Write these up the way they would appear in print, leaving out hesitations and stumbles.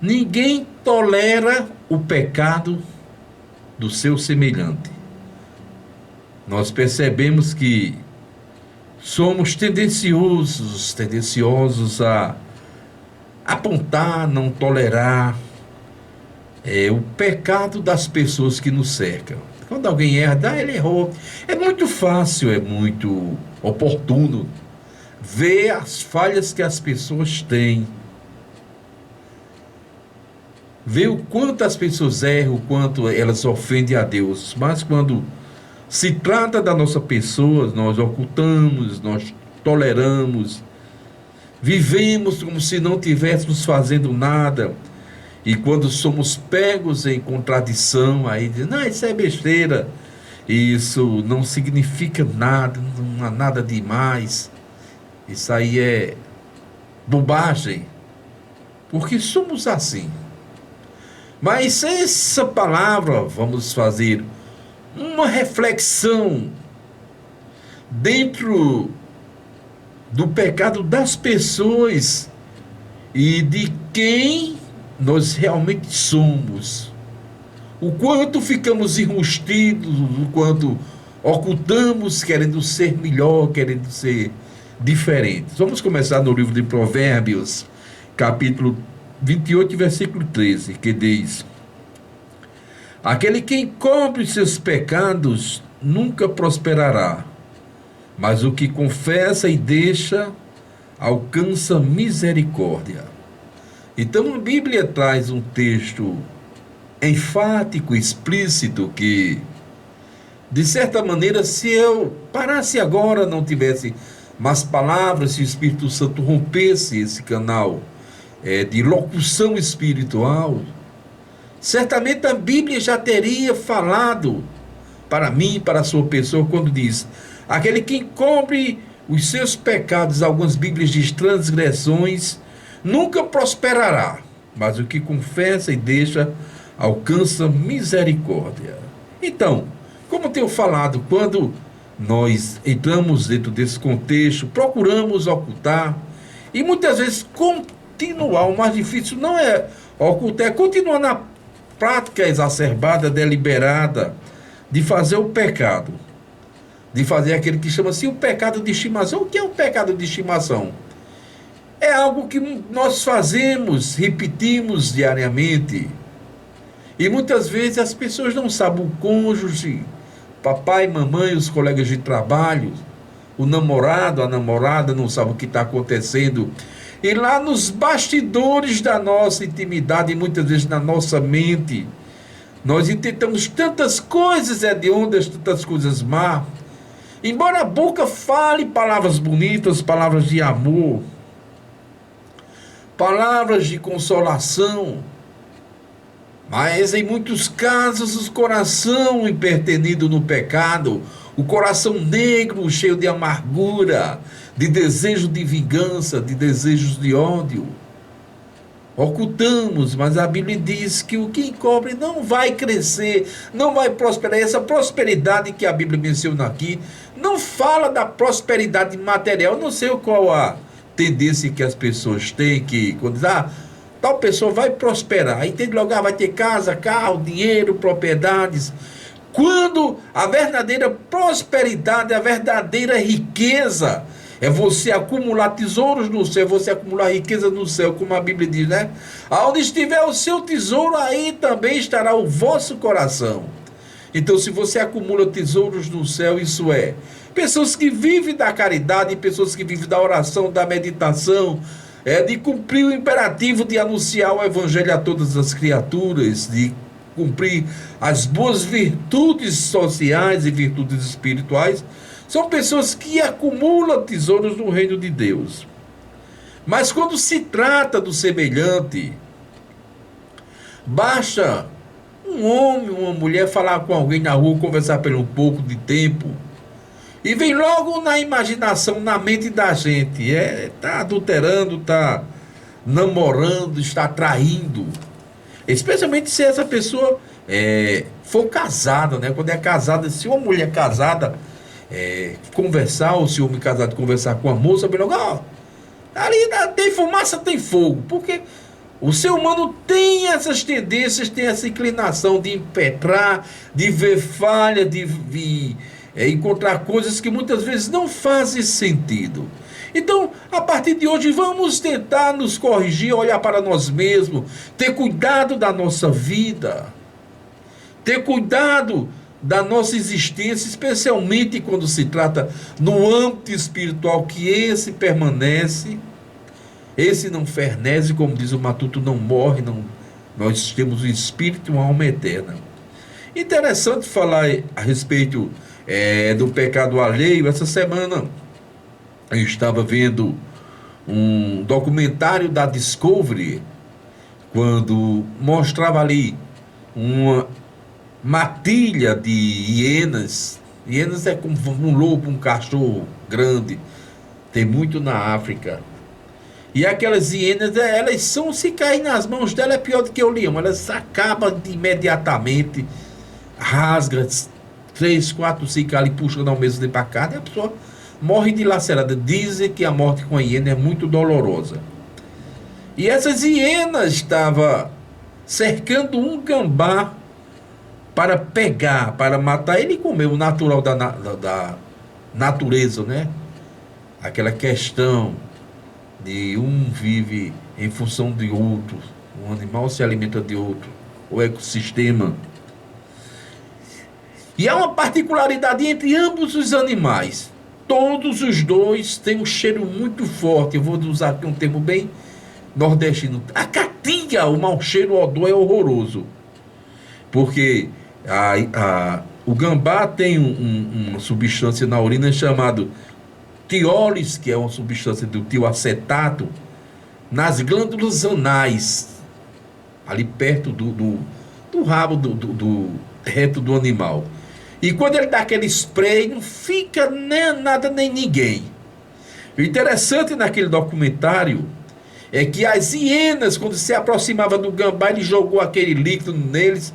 Ninguém tolera o pecado do seu semelhante. Nós percebemos que somos tendenciosos a apontar, não tolerar o pecado das pessoas que nos cercam. Quando alguém erra, ele errou. É muito fácil, é muito oportuno ver as falhas que as pessoas têm, ver o quanto as pessoas erram, o quanto elas ofendem a Deus. Mas quando se trata da nossa pessoa, nós ocultamos, nós toleramos, vivemos como se não estivéssemos fazendo nada. E quando somos pegos em contradição, aí diz, não, isso é besteira, isso não significa nada, não há nada demais, isso aí é bobagem, porque somos assim. Mas essa palavra, vamos fazer uma reflexão dentro do pecado das pessoas e de quem nós realmente somos. O quanto ficamos enrustidos, o quanto ocultamos querendo ser melhor, querendo ser diferentes. Vamos começar no livro de Provérbios, capítulo 28, versículo 13, que diz: aquele que encobre seus pecados nunca prosperará, mas o que confessa e deixa alcança misericórdia. Então a Bíblia traz um texto enfático, explícito, que, de certa maneira, se eu parasse agora, não tivesse mais palavras, se o Espírito Santo rompesse esse canal de locução espiritual, certamente a Bíblia já teria falado para mim, para a sua pessoa, quando diz: aquele que encobre os seus pecados, algumas Bíblias diz transgressões, nunca prosperará, mas o que confessa e deixa alcança misericórdia. Então, como tenho falado, quando nós entramos dentro desse contexto, procuramos ocultar, e muitas vezes continuar. O mais difícil não é ocultar, é continuar na prática exacerbada, deliberada, de fazer o pecado, de fazer aquele que chama-se o pecado de estimação. O que é o pecado de estimação? É algo que nós fazemos, repetimos diariamente. E muitas vezes as pessoas não sabem, o cônjuge, papai, mamãe, os colegas de trabalho, o namorado, a namorada não sabe o que está acontecendo. E lá nos bastidores da nossa intimidade, e muitas vezes na nossa mente, nós intentamos tantas coisas hediondas, tantas coisas más. Embora a boca fale palavras bonitas, palavras de amor, palavras de consolação, mas em muitos casos o coração impertenido no pecado, o coração negro, cheio de amargura, de desejo de vingança, de desejos de ódio, ocultamos. Mas a Bíblia diz que o que encobre não vai crescer, não vai prosperar. Essa prosperidade que a Bíblia menciona aqui não fala da prosperidade material. Eu não sei qual a tendência que as pessoas têm, que quando diz, tal pessoa vai prosperar, aí tem lugar, vai ter casa, carro, dinheiro, propriedades, quando a verdadeira prosperidade, a verdadeira riqueza é você acumular tesouros no céu, você acumular riqueza no céu, como a Bíblia diz, né? Aonde estiver o seu tesouro, aí também estará o vosso coração. Então, se você acumula tesouros no céu, isso é pessoas que vivem da caridade, pessoas que vivem da oração, da meditação, de cumprir o imperativo de anunciar o evangelho a todas as criaturas, de cumprir as boas virtudes sociais e virtudes espirituais, são pessoas que acumulam tesouros no reino de Deus. Mas quando se trata do semelhante, basta um homem, uma mulher falar com alguém na rua, conversar por um pouco de tempo, e vem logo na imaginação, na mente da gente, está adulterando, está namorando, está traindo. Especialmente se essa pessoa for casada, né? Quando é casada, se uma mulher casada conversar, ou se o homem casado conversar com a moça, bem logo, ali tem fumaça, tem fogo. Porque O ser humano tem essas tendências, tem essa inclinação de impetrar, de ver falha, de encontrar coisas que muitas vezes não fazem sentido. Então, a partir de hoje, vamos tentar nos corrigir, olhar para nós mesmos, ter cuidado da nossa vida, ter cuidado da nossa existência, especialmente quando se trata no âmbito espiritual, que esse permanece, esse não fernece, como diz o Matuto, não morre, não, nós temos um espírito e uma alma eterna. Interessante falar a respeito do pecado alheio. Essa semana eu estava vendo um documentário da Discovery, quando mostrava ali uma matilha de hienas. Hienas é como um lobo, um cachorro grande, tem muito na África. E aquelas hienas, elas são, se cair nas mãos dela, é pior do que o leão. Elas acabam imediatamente, rasga 3, 4, 5 ali, puxando ao mesmo tempo a carne, e a pessoa morre dilacerada. Dizem que a morte com a hiena é muito dolorosa. E essas hienas estavam cercando um gambá para pegar, para matar ele e comer, o natural da natureza, né? Aquela questão de um vive em função de outro, um animal se alimenta de outro, o ecossistema. E há uma particularidade entre ambos os animais. Todos os dois têm um cheiro muito forte. Eu vou usar aqui um termo bem nordestino. A caatinga, o mau cheiro, o odor é horroroso. Porque o gambá tem uma substância na urina chamada tiólise, que é uma substância do tioacetato, nas glândulas anais, ali perto do rabo do reto do animal. E quando ele dá aquele spray, não fica nem nada nem ninguém. O interessante naquele documentário é que as hienas, quando se aproximava do gambá, ele jogou aquele líquido neles.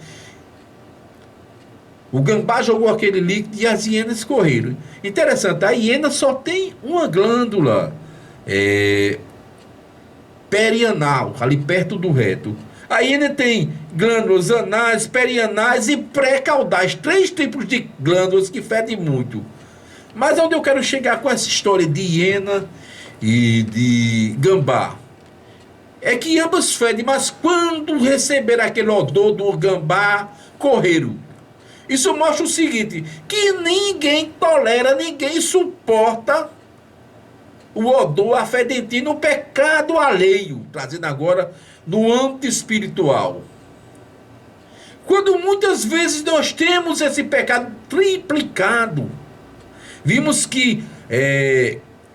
O gambá jogou aquele líquido e as hienas correram. Interessante, a hiena só tem uma glândula perianal, ali perto do reto. A hiena tem glândulas anais, perianais e pré-caudais. 3 tipos de glândulas que fedem muito. Mas onde eu quero chegar com essa história de hiena e de gambá é que ambas fedem, mas quando receberam aquele odor do gambá, correram. Isso mostra o seguinte, que ninguém tolera, ninguém suporta o odor afedentina, o pecado alheio, trazendo agora no âmbito espiritual. Quando muitas vezes nós temos esse pecado triplicado, vimos que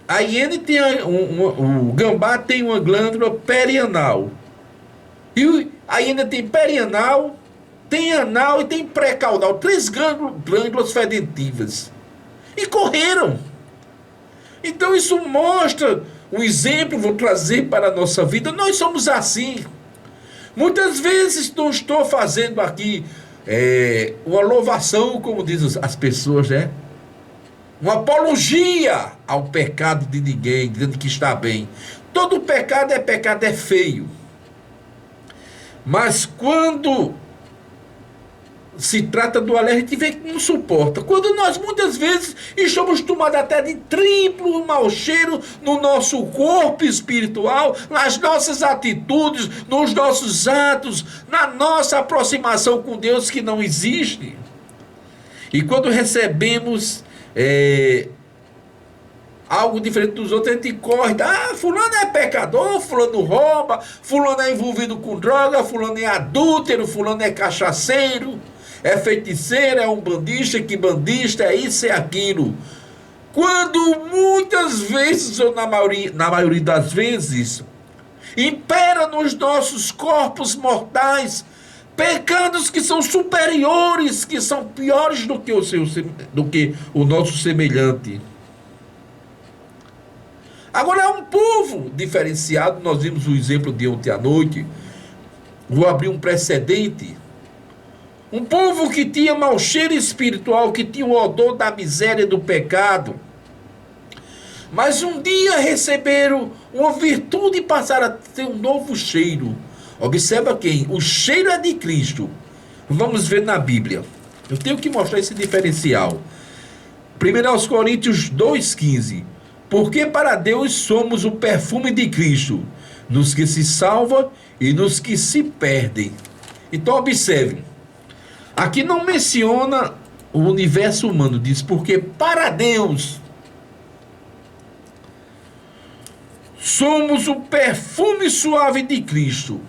a hiena tem o gambá tem uma glândula perianal, e a hiena tem perianal, tem anal e tem pré-caudal, 3 glândulas fedentivas, e correram. Então isso mostra um exemplo, vou trazer para a nossa vida. Nós somos assim. Muitas vezes não estou fazendo aqui uma louvação, como dizem as pessoas, né? Uma apologia ao pecado de ninguém, dizendo que está bem. Todo pecado, é feio. Mas quando se trata do alheio, a gente vê que não suporta. Quando nós muitas vezes estamos tomados até de triplo mau cheiro no nosso corpo espiritual, nas nossas atitudes, nos nossos atos, na nossa aproximação com Deus que não existe. E quando recebemos algo diferente dos outros, a gente corre, fulano é pecador, fulano rouba, fulano é envolvido com droga, fulano é adúltero, fulano é cachaceiro, é feiticeiro, é umbandista, quimbandista, é isso, é aquilo. Quando muitas vezes, ou na maioria das vezes, impera nos nossos corpos mortais pecados que são superiores, que são piores do que o nosso semelhante. Agora é um povo diferenciado. Nós vimos o exemplo de ontem à noite. Vou abrir um precedente. Um povo que tinha mau cheiro espiritual, que tinha o odor da miséria e do pecado. Mas um dia receberam uma virtude e passaram a ter um novo cheiro. Observa quem? O cheiro é de Cristo. Vamos ver na Bíblia. Eu tenho que mostrar esse diferencial. 1 Coríntios 2,15. Porque para Deus somos o perfume de Cristo, nos que se salvam e nos que se perdem. Então observe, aqui não menciona o universo humano, diz porque para Deus somos o perfume suave de Cristo.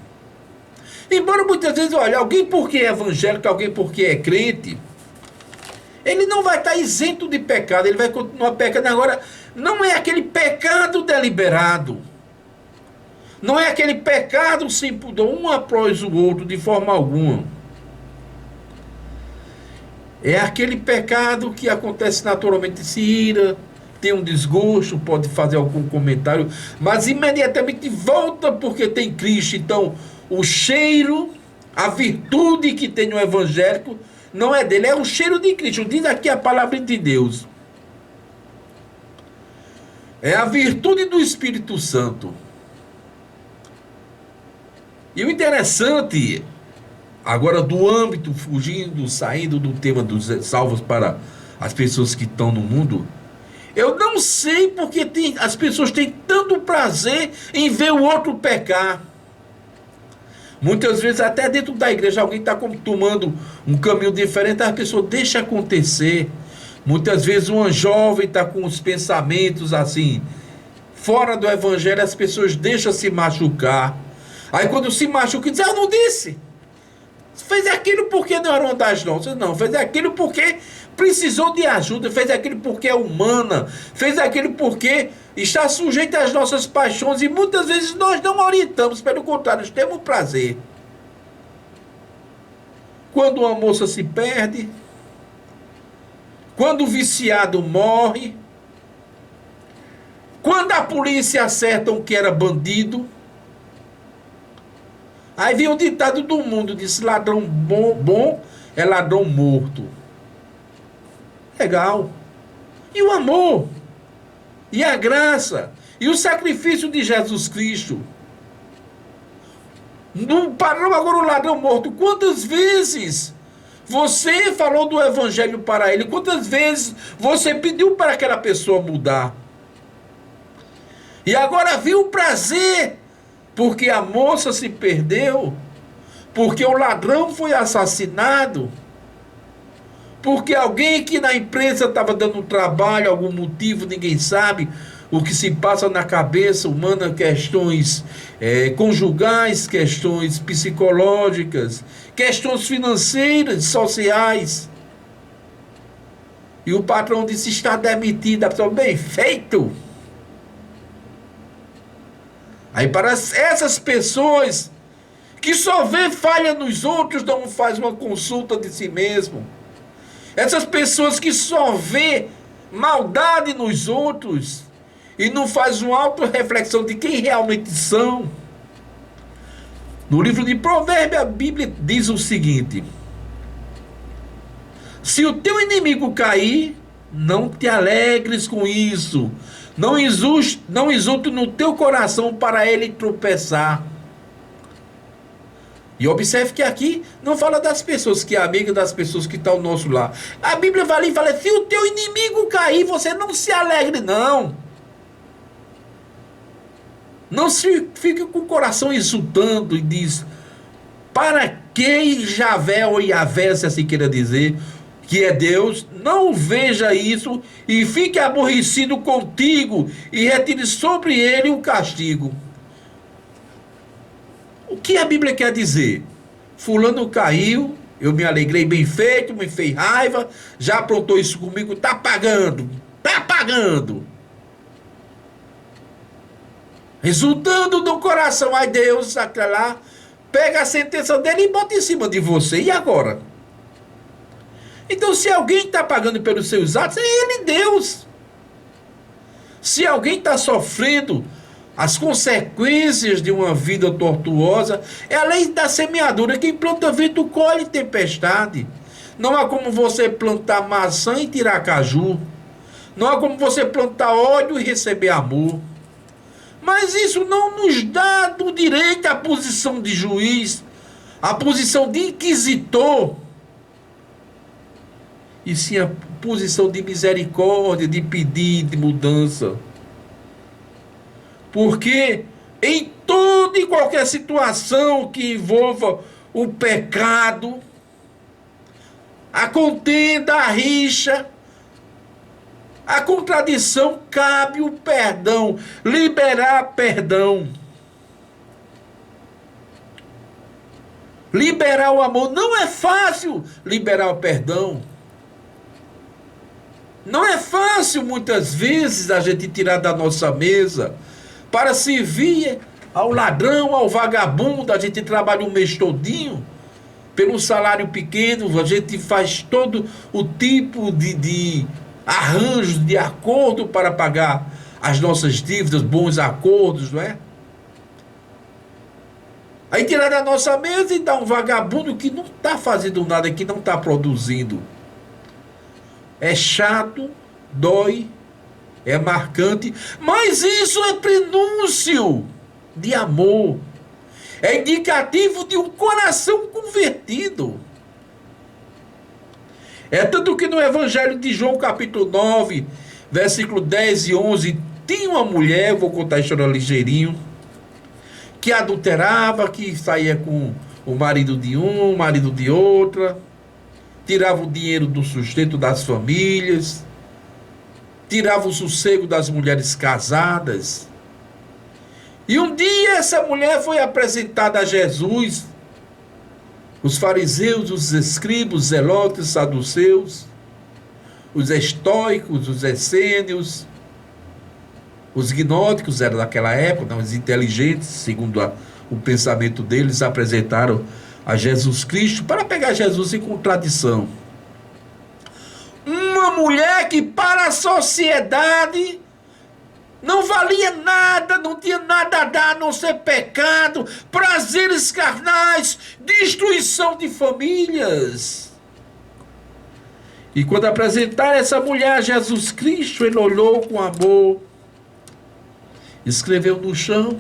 Embora muitas vezes, olha, alguém porque é evangélico, alguém porque é crente, ele não vai estar isento de pecado, ele vai continuar pecando. Agora, não é aquele pecado deliberado, não é aquele pecado sem pudor, um após o outro, de forma alguma. É aquele pecado que acontece naturalmente, se ira, tem um desgosto, pode fazer algum comentário, mas imediatamente volta porque tem Cristo. Então, o cheiro, a virtude que tem no evangélico, não é dele, é o cheiro de Cristo. Diz aqui a palavra de Deus. É a virtude do Espírito Santo. E o interessante, agora do âmbito, fugindo, saindo do tema dos salvos para as pessoas que estão no mundo, eu não sei porque as pessoas têm tanto prazer em ver o outro pecar. Muitas vezes até dentro da igreja alguém está tomando um caminho diferente, a pessoa deixa acontecer. Muitas vezes uma jovem está com os pensamentos assim, fora do evangelho, as pessoas deixam se machucar. Aí quando se machuca, diz, eu não disse. Fez aquilo porque não era uma das nossas, não. Fez aquilo porque precisou de ajuda, fez aquilo porque é humana, fez aquilo porque está sujeito às nossas paixões, e muitas vezes nós não orientamos, pelo contrário, nós temos prazer. Quando uma moça se perde, quando o viciado morre, quando a polícia acerta um que era bandido, aí vem o ditado do mundo, diz, ladrão bom é ladrão morto. Legal. E o amor, e a graça, e o sacrifício de Jesus Cristo. Não parou agora o ladrão morto. Quantas vezes você falou do evangelho para ele? Quantas vezes você pediu para aquela pessoa mudar? E agora viu o prazer, porque a moça se perdeu, porque o ladrão foi assassinado, porque alguém que na empresa estava dando trabalho, algum motivo, ninguém sabe o que se passa na cabeça humana, questões conjugais, questões psicológicas, questões financeiras, sociais. E o patrão disse, está demitido. A pessoa, bem feito. Aí para essas pessoas que só vê falha nos outros, não faz uma consulta de si mesmo. Essas pessoas que só vê maldade nos outros e não faz uma auto-reflexão de quem realmente são. No livro de Provérbios, a Bíblia diz o seguinte: se o teu inimigo cair, não te alegres com isso. Não exulte no teu coração para ele tropeçar. E observe que aqui não fala das pessoas que é amiga, das pessoas que estão ao nosso lado. A Bíblia vai ali e fala, se o teu inimigo cair, você não se alegre, não. Não se fique com o coração exultando e diz, para que Javé ou Iavé, se assim queira dizer, que é Deus, não veja isso e fique aborrecido contigo e retire sobre ele o castigo. O que a Bíblia quer dizer? Fulano caiu, eu me alegrei, bem feito, me fez raiva, já aprontou isso comigo, tá pagando, tá pagando. Resultando do coração, ai Deus, aquela lá, pega a sentença dele e bota em cima de você, e agora? Então se alguém está pagando pelos seus atos, é ele, Deus. Se alguém está sofrendo as consequências de uma vida tortuosa, é a lei da semeadura. Quem planta vento colhe tempestade. Não há como você plantar maçã e tirar caju. Não há como você plantar ódio e receber amor. Mas isso não nos dá do direito à posição de juiz, à posição de inquisitor, e sim a posição de misericórdia, de pedir, de mudança. Porque em toda e qualquer situação que envolva o pecado, a contenda, a rixa, a contradição, cabe o perdão, liberar perdão. Liberar o amor. Não é fácil liberar o perdão. Não é fácil, muitas vezes, a gente tirar da nossa mesa para servir ao ladrão, ao vagabundo. A gente trabalha um mês todinho pelo salário pequeno, a gente faz todo o tipo de arranjos, de acordo para pagar as nossas dívidas, bons acordos, não é? Aí tirar da nossa mesa e dar um vagabundo que não está fazendo nada, que não está produzindo. É chato, dói, é marcante, mas isso é prenúncio de amor. É indicativo de um coração convertido. É tanto que no Evangelho de João, capítulo 9, versículo 10 e 11, tinha uma mulher, vou contar a história ligeirinho, que adulterava, que saía com o marido de um, o marido de outra, tirava o dinheiro do sustento das famílias, tirava o sossego das mulheres casadas. E um dia essa mulher foi apresentada a Jesus. Os fariseus, os escribas, os zelotes, os saduceus, os estoicos, os essênios, os gnósticos eram daquela época, os inteligentes, segundo o pensamento deles, apresentaram a Jesus Cristo para pegar Jesus em contradição. Uma mulher que para a sociedade não valia nada, não tinha nada a dar, a não ser pecado, prazeres carnais, destruição de famílias. E quando apresentaram essa mulher a Jesus Cristo, ele olhou com amor, escreveu no chão,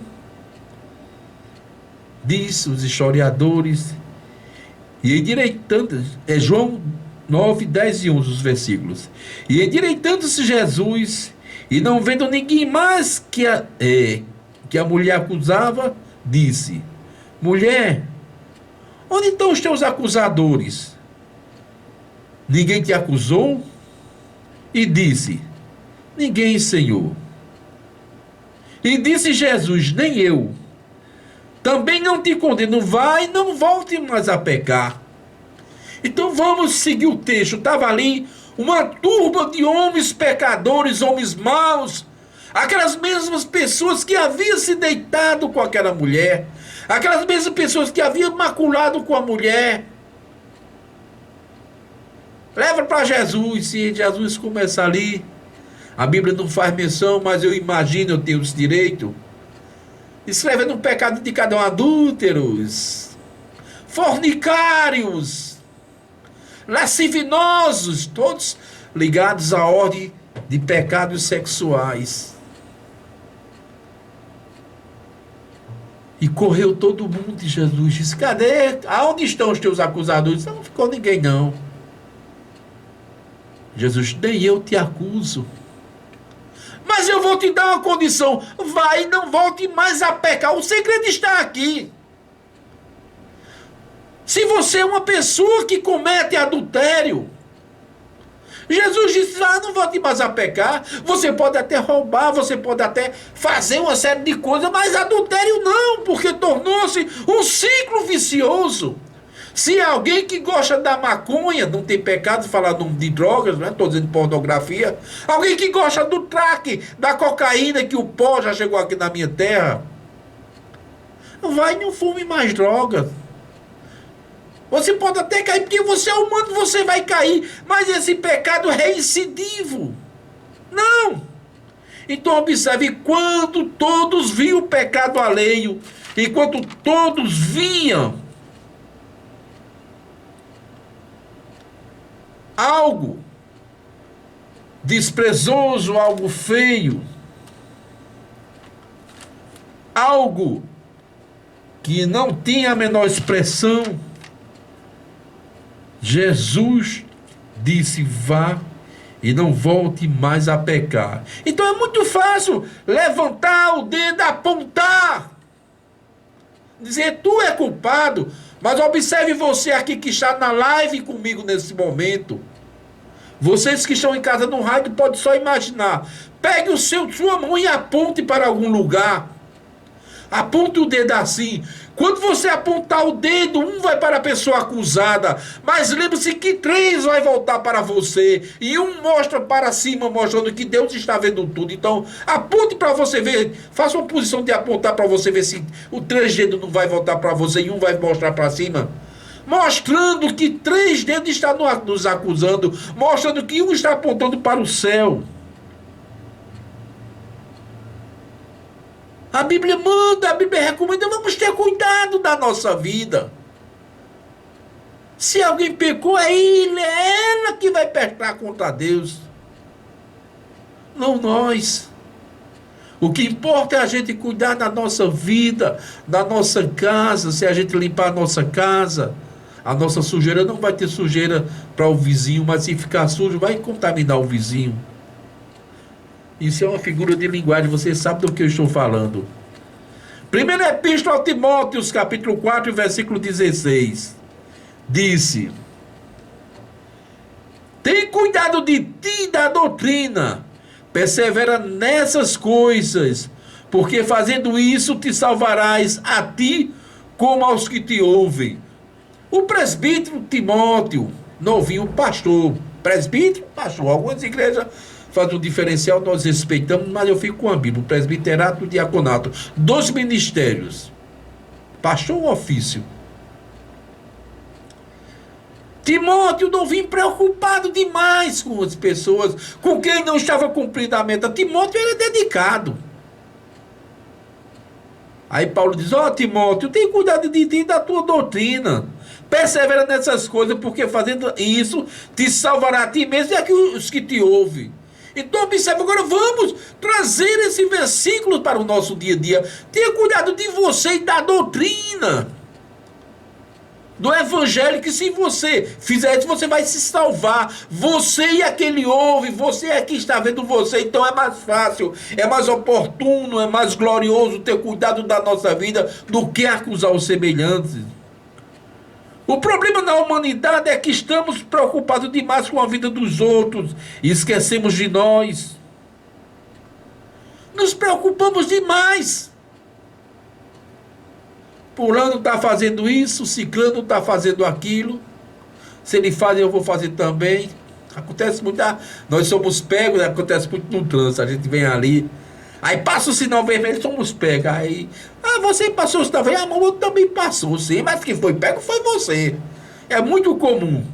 disse os historiadores, e endireitando, João 9, 10 e 11 os versículos, e endireitando-se Jesus, e não vendo ninguém mais que a mulher acusava, disse: mulher, onde estão os teus acusadores? Ninguém te acusou? E disse: ninguém, Senhor. E disse Jesus: nem eu. Também não te condeno, vai, não volte mais a pecar. Então vamos seguir o texto. Estava ali uma turba de homens pecadores, homens maus, aquelas mesmas pessoas que haviam se deitado com aquela mulher, aquelas mesmas pessoas que haviam maculado com a mulher. Leva para Jesus. Se Jesus começar ali, a Bíblia não faz menção, mas eu imagino, eu tenho esse direito, escrevendo o pecado de cada um: adúlteros, fornicários, lascivinosos, todos ligados à ordem de pecados sexuais. E correu todo mundo, e Jesus disse: cadê? Aonde estão os teus acusadores? Não ficou ninguém, não. Jesus: nem eu te acuso. Mas eu vou te dar uma condição: vai e não volte mais a pecar. O segredo está aqui. Se você é uma pessoa que comete adultério, Jesus disse: não volte mais a pecar. Você pode até roubar, você pode até fazer uma série de coisas, mas adultério não, porque tornou-se um ciclo vicioso. Se é alguém que gosta da maconha, não tem pecado falar de drogas, não estou dizendo pornografia. Alguém que gosta do crack, da cocaína, que o pó já chegou aqui na minha terra, vai e não fume mais drogas. Você pode até cair, porque você é humano, você vai cair, mas esse pecado é reincidivo. Não. Então observe, quando todos viam o pecado alheio, enquanto todos viam algo desprezoso, algo feio, algo que não tinha a menor expressão, Jesus disse: vá e não volte mais a pecar. Então é muito fácil levantar o dedo, apontar, dizer: tu é culpado. Mas observe você aqui que está na live comigo nesse momento. Vocês que estão em casa no rádio podem só imaginar. Pegue sua mão e aponte para algum lugar. Aponte o dedo assim. Quando você apontar o dedo, um vai para a pessoa acusada, mas lembre-se que 3 vai voltar para você, e um mostra para cima, mostrando que Deus está vendo tudo. Então, aponte para você ver, faça uma posição de apontar para você ver se o 3 dedos não vai voltar para você e um vai mostrar para cima, mostrando que 3 dedos estão nos acusando, mostrando que um está apontando para o céu. A Bíblia manda, a Bíblia recomenda, vamos ter cuidado da nossa vida. Se alguém pecou, é ele, é ela que vai pecar contra Deus. Não nós. O que importa é a gente cuidar da nossa vida, da nossa casa. Se a gente limpar a nossa casa, a nossa sujeira não vai ter sujeira para o vizinho, mas se ficar sujo, vai contaminar o vizinho. Isso é uma figura de linguagem, você sabe do que eu estou falando. Primeira Epístola a Timóteo, capítulo 4, versículo 16. Disse: tem cuidado de ti e da doutrina, persevera nessas coisas, porque fazendo isso te salvarás a ti como aos que te ouvem. O presbítero Timóteo, novinho pastor, presbítero, pastor, algumas igrejas faz um diferencial, nós respeitamos, mas eu fico com a Bíblia, o presbiterato e o diaconato, 2 ministérios, pastor ou ofício. Timóteo não vinha preocupado demais com as pessoas, com quem não estava cumprindo a meta. Timóteo era dedicado. Aí Paulo diz: ó, Timóteo, tem cuidado de ti e da tua doutrina. Persevera nessas coisas, porque fazendo isso te salvará a ti mesmo e a os que te ouvem. Então observe, agora vamos trazer esse versículo para o nosso dia a dia. Tenha cuidado de você e da doutrina do evangelho, que se você fizer isso, você vai se salvar. Você e aquele ouve, você é que está vendo você. Então é mais fácil, é mais oportuno, é mais glorioso ter cuidado da nossa vida do que acusar os semelhantes. O problema da humanidade é que estamos preocupados demais com a vida dos outros e esquecemos de nós. Nos preocupamos demais. Fulano está fazendo isso, ciclano está fazendo aquilo. Se ele faz, eu vou fazer também. Acontece muito, nós somos pegos, acontece muito no trânsito, a gente vem ali, aí passa o sinal vermelho, somos pegos. Aí, você passou o sinal vermelho, mas o outro também passou, sim, mas quem foi pego foi você. É muito comum.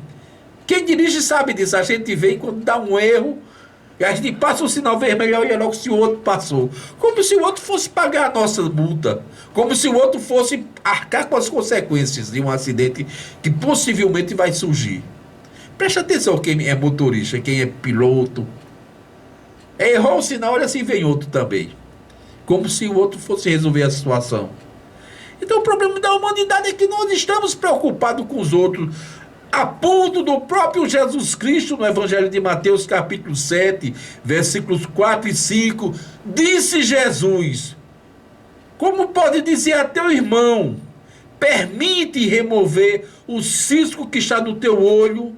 Quem dirige sabe disso, a gente vem quando dá um erro, e a gente passa o sinal vermelho, olha logo se o outro passou. Como se o outro fosse pagar a nossa multa. Como se o outro fosse arcar com as consequências de um acidente que possivelmente vai surgir. Preste atenção quem é motorista, quem é piloto. Errou o sinal, olha assim, vem outro também. Como se o outro fosse resolver a situação. Então o problema da humanidade é que nós estamos preocupados com os outros. A ponto do próprio Jesus Cristo, no Evangelho de Mateus, capítulo 7, versículos 4 e 5, disse Jesus: como pode dizer a teu irmão, permite remover o cisco que está no teu olho,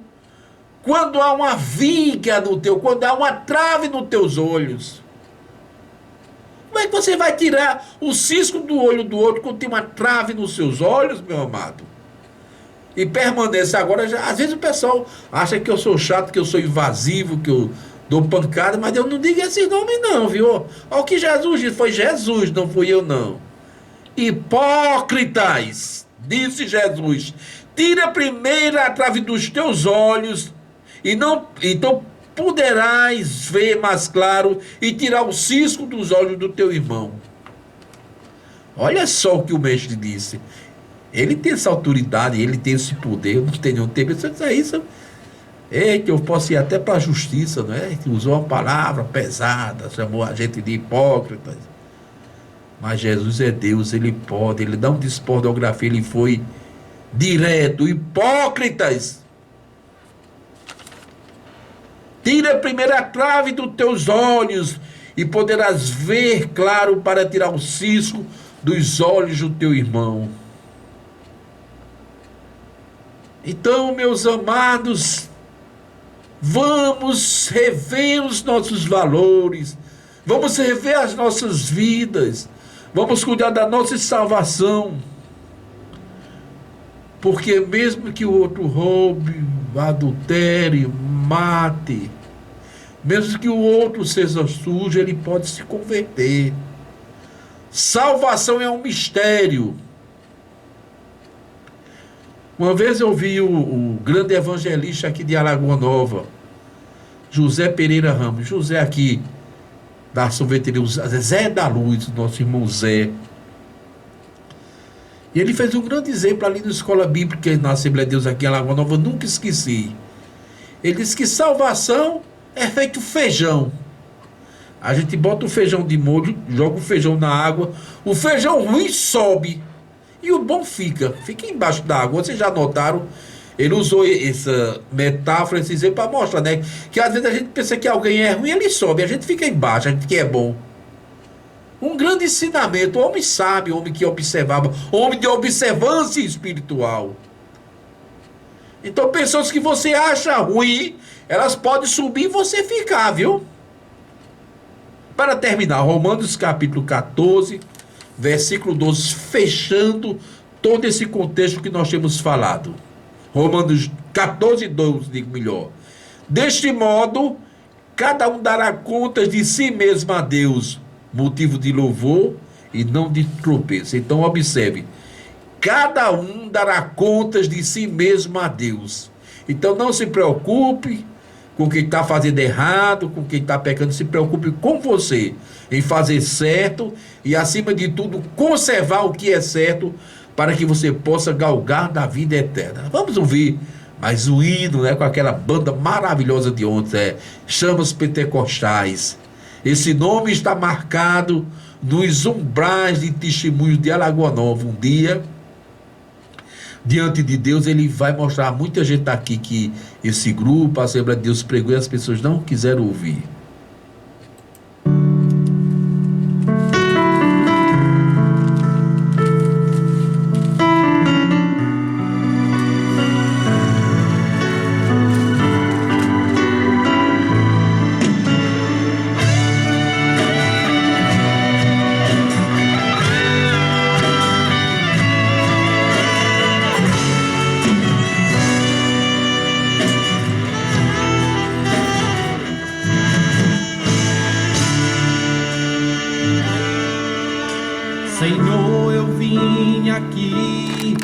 quando há uma viga no teu, quando há uma trave nos teus olhos? Como é que você vai tirar o cisco do olho do outro quando tem uma trave nos seus olhos, meu amado? E permanece agora, às vezes o pessoal acha que eu sou chato, que eu sou invasivo, que eu dou pancada, mas eu não digo esses nomes não, viu? Olha o que Jesus disse, foi Jesus, não fui eu não. Hipócritas, disse Jesus, tira primeiro a trave dos teus olhos, e não, então poderás ver mais claro e tirar o cisco dos olhos do teu irmão. Olha só o que o mestre disse. Ele tem essa autoridade, ele tem esse poder, não tem nenhum tempo. Você diz isso, que eu posso ir até para a justiça, não é? Usou uma palavra pesada, chamou a gente de hipócritas. Mas Jesus é Deus, ele pode, ele não disse pornografia, ele foi direto. Hipócritas, tira a primeira trave dos teus olhos e poderás ver claro para tirar o cisco dos olhos do teu irmão. Então, meus amados, vamos rever os nossos valores, vamos rever as nossas vidas, vamos cuidar da nossa salvação, porque mesmo que o outro roube, adultere, mate, mesmo que o outro seja sujo, ele pode se converter. Salvação é um mistério. Uma vez eu vi o grande evangelista aqui de Alagoa Nova, José Pereira Ramos, José aqui da sorveteria, Zé da Luz, nosso irmão Zé. E ele fez um grande exemplo ali na escola bíblica, na Assembleia de Deus aqui em Alagoa Nova, eu nunca esqueci. Ele disse que salvação é feito feijão. A gente bota o feijão de molho, joga o feijão na água, o feijão ruim sobe e o bom fica embaixo da água. Vocês já notaram? Ele usou essa metáfora, esse exemplo para mostrar, né? Que às vezes a gente pensa que alguém é ruim, ele sobe, a gente fica embaixo, a gente que é bom. Um grande ensinamento, homem sábio, homem que observava, homem de observância espiritual. Então pessoas que você acha ruim, elas podem subir e você ficar, viu? Para terminar, Romanos capítulo 14, versículo 12, fechando todo esse contexto que nós temos falado. Romanos 14, 12, digo melhor. Deste modo, cada um dará contas de si mesmo a Deus, motivo de louvor e não de tropeço. Então observe, cada um dará contas de si mesmo a Deus. Então não se preocupe com quem está fazendo errado, com quem está pecando, se preocupe com você, em fazer certo e, acima de tudo, conservar o que é certo, para que você possa galgar da vida eterna. Vamos ouvir mais um hino, né, com aquela banda maravilhosa de ontem, Chamas Pentecostais. Esse nome está marcado nos umbrais de testemunhos de Alagoa Nova. Um dia, diante de Deus, ele vai mostrar a muita gente aqui que esse grupo, a Assembleia de Deus, pregou e as pessoas não quiseram ouvir. Senhor, eu vim aqui